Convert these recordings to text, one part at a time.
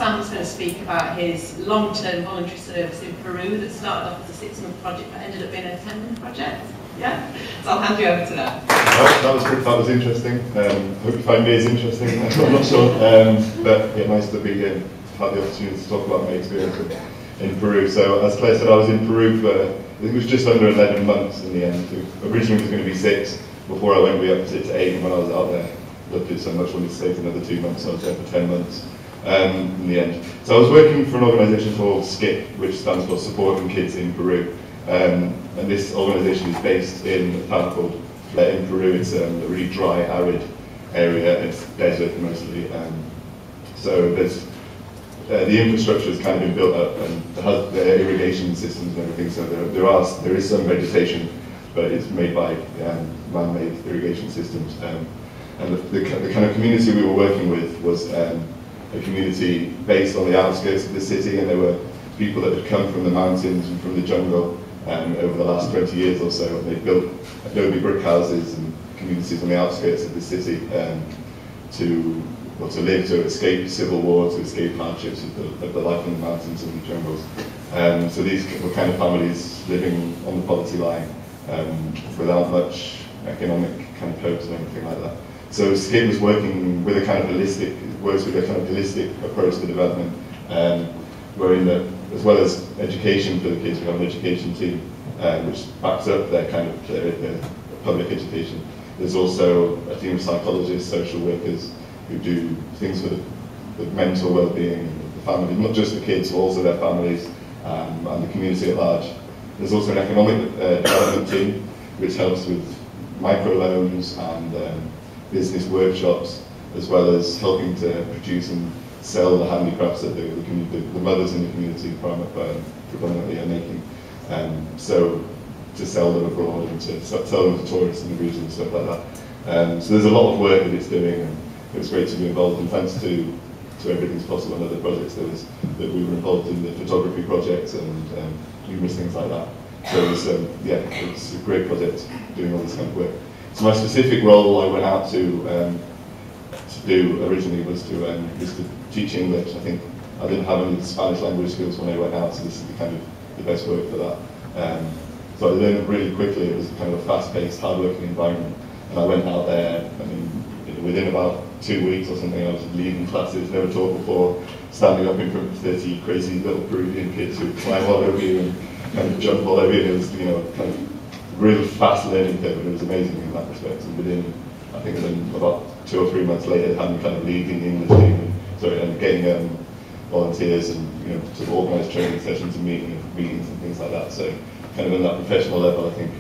Sam's going to speak about his long-term voluntary service in Peru that started off as a 6-month project but ended up being a 10-month project. Yeah? So I'll hand you over to that. That was interesting. Hope you find me as interesting. I'm not sure. But yeah, nice to be here and have the opportunity to talk about my experience in Peru. So as Claire said, I was in Peru for, I think it was just under 11 months in the end. Originally it was going to be 6 before I went way up to 8, and when I was out there, loved it so much, wanted to stay for another 2 months, so I was there for 10 months in the end. So I was working for an organisation called SKIP, which stands for Supporting Kids in Peru. And this organisation is based in a town called in Peru. It's a really dry, arid area. It's desert mostly. So there's the infrastructure has kind of been built up, and the irrigation systems and everything. So there is some vegetation, but it's made by man-made irrigation systems. And the kind of community we were working with was a community based on the outskirts of the city, and there were people that had come from the mountains and from the jungle over the last 20 years or so. And they built adobe brick houses and communities on the outskirts of the city to live, to escape civil war, to escape hardships of the life in the mountains and the jungles. So these were kind of families living on the poverty line without much economic kind of hopes or anything like that. So SKIP was working with a kind of holistic approach to development, wherein as well as education for the kids, we have an education team which backs up their kind of their public education. There's also a team of psychologists, social workers who do things for the mental well-being of the family, not just the kids, but also their families and the community at large. There's also an economic development team which helps with microloans and business workshops, as well as helping to produce and sell the handicrafts that the mothers in the community predominantly are making. So to sell them abroad and to sell them to tourists in the region and stuff like that. So there's a lot of work that it's doing, and it was great to be involved, and thanks to Everything's Possible and other projects that we were involved in, the photography projects and numerous things like that. So it was, it was a great project doing all this kind of work. So my specific role I went out to do originally was to teach English. I think I didn't have any Spanish language skills when I went out, so this is the best work for that. So I learned really quickly. It was kind of a fast-paced, hard-working environment, and I went out there. I mean, within about 2 weeks or something, I was leading classes, never taught before, standing up in front of 30 crazy little Peruvian kids who would climb all over you and kind of jump all over you. It was, kind of really fast learning curve, and it was amazing in that respect. And within, I think, about 2 or 3 months later, having kind of leading the English team, and getting volunteers and sort of organised training sessions and meetings and things like that. So kind of on that professional level, I think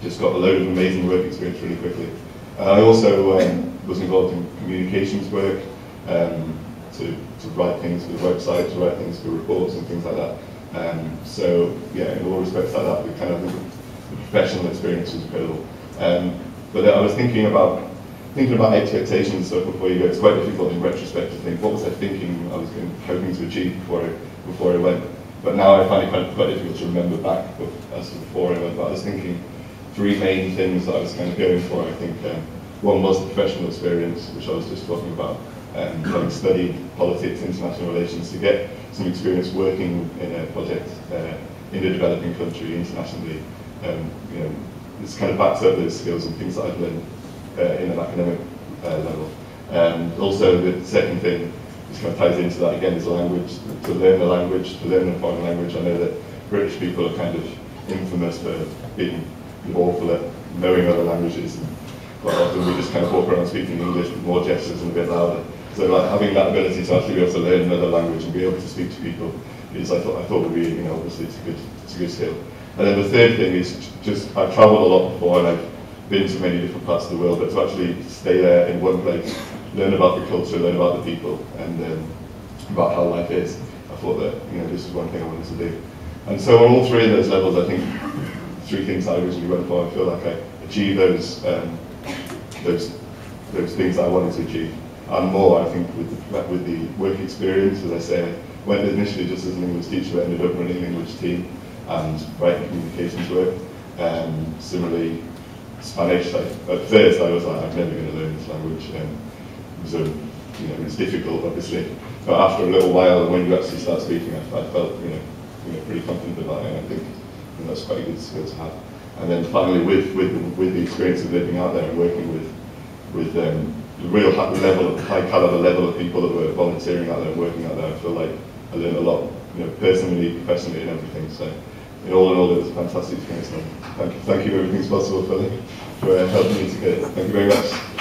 just got a load of amazing work experience really quickly. I also was involved in communications work, to write things for the website, to write things for reports and things like that. So yeah, in all respects like that, the professional experience was incredible. But I was thinking about expectations and stuff before you go. It's quite difficult in retrospect to think, what was I thinking I was hoping to achieve before I went. But now I find it quite difficult to remember back as to before I went. But I was thinking 3 main things that I was kind of going for. I think one was the professional experience, which I was just talking about, having studied politics, international relations, to get some experience working in a project in a developing country internationally. This kind of backs up those skills and things that I've learned in an academic level. Also, the second thing, which kind of ties into that again, is language. To learn the language, to learn a foreign language. I know that British people are kind of infamous for being awful at knowing other languages, and quite often we just kind of walk around speaking English with more gestures and a bit louder. So like having that ability to actually be able to learn another language and be able to speak to people is, I thought would be, obviously it's a good skill. And then the third thing is just, I've travelled a lot before and I've been to many different parts of the world, but to actually stay there in one place, learn about the culture, learn about the people, and about how life is. I thought that this is one thing I wanted to do. And so on all 3 of those levels, I think 3 things I originally went for, I feel like I achieved those things that I wanted to achieve, and more. I think with the work experience, as I say, I went initially just as an English teacher, but ended up running an English team and writing communications work. Similarly, Spanish. At first, I was like, I'm never going to learn this language. So it's difficult, obviously. But after a little while, when you actually start speaking, I felt pretty confident about it, and I think that's quite a good skill to have. And then finally, with the experience of living out there and working with the real high caliber level of people that were volunteering out there and working out there, I feel like I learned a lot, personally, professionally, and everything. So, in all, it was a fantastic experience. And thank you for everything's possible for helping me to get it. Thank you very much.